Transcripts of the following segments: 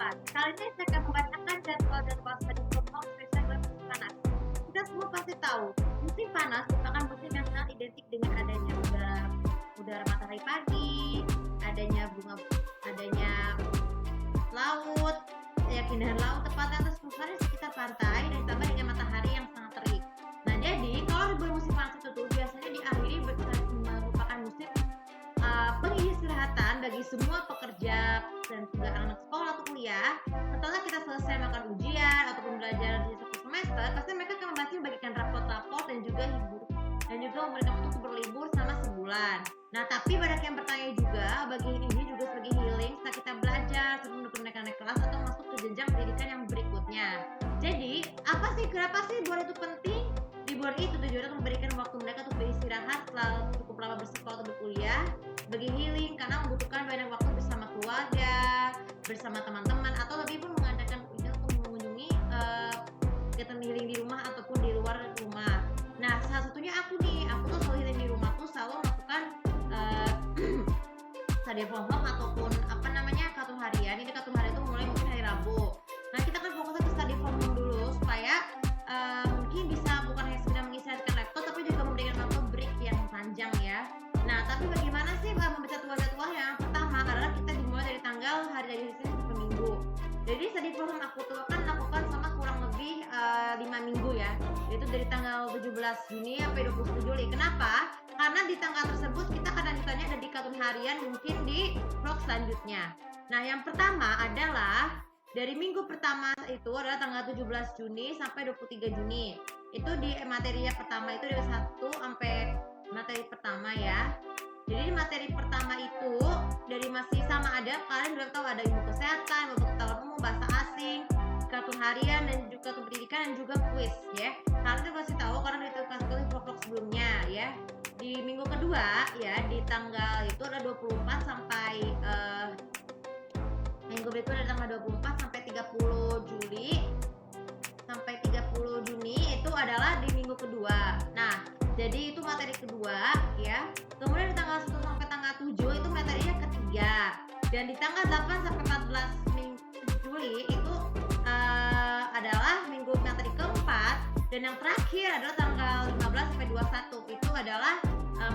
Podcast. Kali ini saya akan membacakan jadwal study from home spesial bulan musim panas. Kita semua pasti tahu, musim panas merupakan musim yang sangat identik dengan adanya udara matahari pagi, adanya laut, keindahan laut tepatnya atas pusatnya di sekitar pantai, dan ditambah dengan matahari yang sangat terik. Nah, jadi kalau di bulan musim panas itu biasanya diakhiri merupakan musim pengistirahatan bagi semua pekerja dan juga anak sekolah atau kuliah. Setelah kita selesai makan ujian ataupun belajar di satu semester, pasti mereka akan membagikan raport-raport dan juga memberikan waktu untuk berlibur selama sebulan. Nah, tapi banyak yang bertanya juga, bagi ini juga sebagai healing setelah kita belajar sebelum mereka naik kelas atau masuk ke jenjang pendidikan yang berikutnya. Jadi, kenapa sih bulan itu penting? Di bulan itu tujuannya untuk memberikan waktu mereka untuk beristirahat setelah cukup lama bersekolah atau berkuliah, bagi healing karena membutuhkan banyak waktu bersama keluarga, bersama teman-teman, atau lebih pun mengadakan untuk mengunjungi kegiatan healing di rumah ataupun di luar rumah. Nah, salah satunya aku tuh selalu healing di rumah tuh selalu melakukan study from home ataupun kartu harian. Ini kartu harian itu mulai mungkin hari Rabu. Nah, kita kan fokusnya ke study from home dulu supaya mungkin bisa bukan hanya sekedar mengistirahatkan laptop, tapi juga memberikan waktu break yang panjang ya. Nah, tapi bagaimana sih membaca jadwal yang pertama adalah kita dimulai dari tanggal hari dari Senin sampai Minggu. Jadi study from home aku tuh kan lakukan sama kurang lebih 5 minggu ya, yaitu dari tanggal 17 Juni sampai 27 Juli. Kenapa? Karena di tanggal tersebut kita akan lanjutannya ada di kartun harian mungkin di vlog selanjutnya. Nah, yang pertama adalah dari minggu pertama itu adalah tanggal 17 Juni sampai 23 Juni. Itu di materinya pertama itu dari 1 sampai materi pertama ya. Jadi materi pertama itu dari masih sama ada, kalian udah tahu ada ilmu kesehatan, ilmu pengetahuan umum, bahasa asing, kartu harian, dan juga pendidikan, dan juga kuis ya. Kalian udah pasti tahu karena itu kasih vlog sebelumnya ya. Di minggu kedua ya, di tanggal itu ada 24 sampai minggu itu ada tanggal 24 sampai 30 Juli sampai 30 Juni itu adalah di minggu kedua. Nah, jadi itu materi kedua ya. Kemudian di tanggal 1 sampai tanggal 7 itu materinya ketiga. Dan di tanggal 8 sampai 14 Juli itu adalah minggu materi keempat. Dan yang terakhir adalah tanggal 15 sampai 21 itu adalah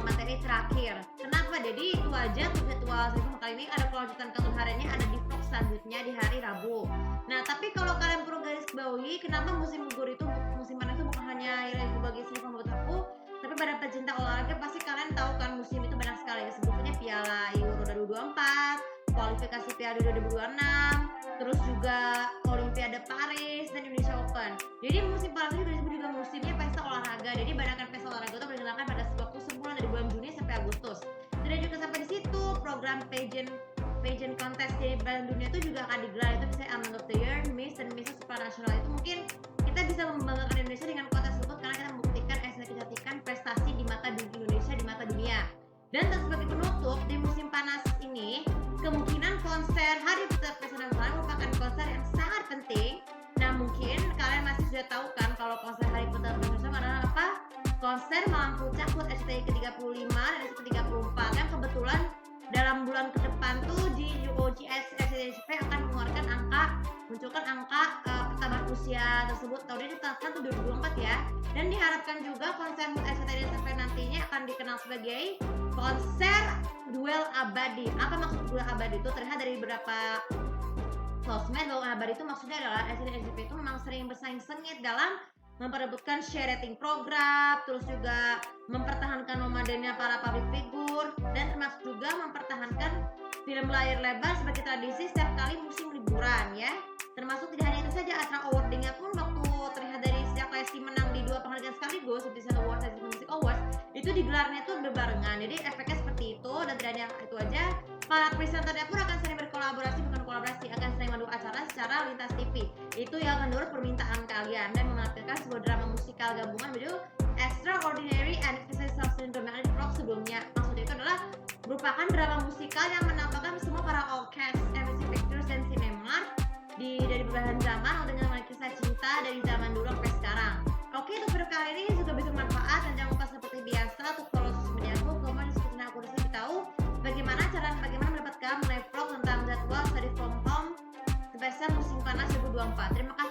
materi terakhir. Kenapa? Jadi itu aja untuk jadwal saya kali ini. Ada kelanjutan kartun hariannya ada di vlog selanjutnya di hari Rabu. Nah, tapi kalau kalian perlu garis bawahi, kenapa musim gugur itu, musim panas itu bukan hanya bagi sifat buat aku, tapi pada pecinta olahraga pasti kalian tahu kan musim itu banyak sekali. Sebutnya Piala Euro 2024, kualifikasi Piala 2026, terus juga Olimpiade Paris dan Indonesia Open. Jadi musim panas itu disebut juga musimnya pesta olahraga. Jadi banyakkan pesta olahraga itu berjalan pada waktu sebulan dari bulan Juni sampai Agustus. Dan juga sampai di situ program pageant kontes di Badan Dunia itu juga akan digelar. Itu misalnya Among of the Year, Miss dan Miss Supranasional. Itu mungkin kita bisa membanggakan Indonesia dengan kontes tersebut karena kita membuktikan kecantikan prestasi di mata Indonesia di mata dunia. Dan sebagai penutup di musim panas ini, kemungkinan konser Hari Pesawat Nasional merupakan konser yang sangat penting. Nah, mungkin kalian masih sudah tahu kan kalau konser Hari Pesawat Nasional adalah apa? Konser Malam Puncak HUT SCTI ke-35 dan SCTI ke-34 yang kebetulan dalam bulan ke depan tuh di UOGS SCTI akan munculkan angka pertambahan usia tersebut. Tahun ini ditetapkan tuh 2024 ya. Dan diharapkan juga konser HUT SCTI nantinya akan dikenal sebagai konser duel abadi. Apa maksud duel abadi itu? Terlihat dari beberapa sosmed bahwa abadi itu maksudnya adalah SCTI itu memang sering bersaing sengit dalam memperebutkan share rating program, terus juga mempertahankan nomadennya para public figure, dan termasuk juga mempertahankan film layar lebar sebagai tradisi setiap kali musim liburan ya. Termasuk tidak hanya itu saja, acara awardingnya pun waktu terlihat dari sejak Lesti menang di 2 penghargaan sekaligus, seperti Music Awards dan Music Awards, itu digelarnya tuh berbarengan. Jadi efeknya seperti itu, dan tidak hanya itu aja, para presenternya pun akan sering berkolaborasi, akan sering mengadu acara secara lintas TV. Itu yang menurut permintaan kalian, dan menampilkan sebuah drama musikal gabungan berjudul Extraordinary and Exceptional Syndrome yang ada di vlog sebelumnya. Maksudnya itu adalah merupakan drama musikal yang menampilkan semua para all cast, MC Pictures dan Cinemark dari berbagai zaman dengan kisah cinta dari zaman dulu sampai sekarang. Oke, untuk video kali ini juga bisa bermanfaat, dan jangan lupa seperti biasa untuk follow sosial media aku, komen, diskusi, aku disini tahu bagaimana mendapatkan live vlog tentang jadwal study from home sebesar 2024. Terima kasih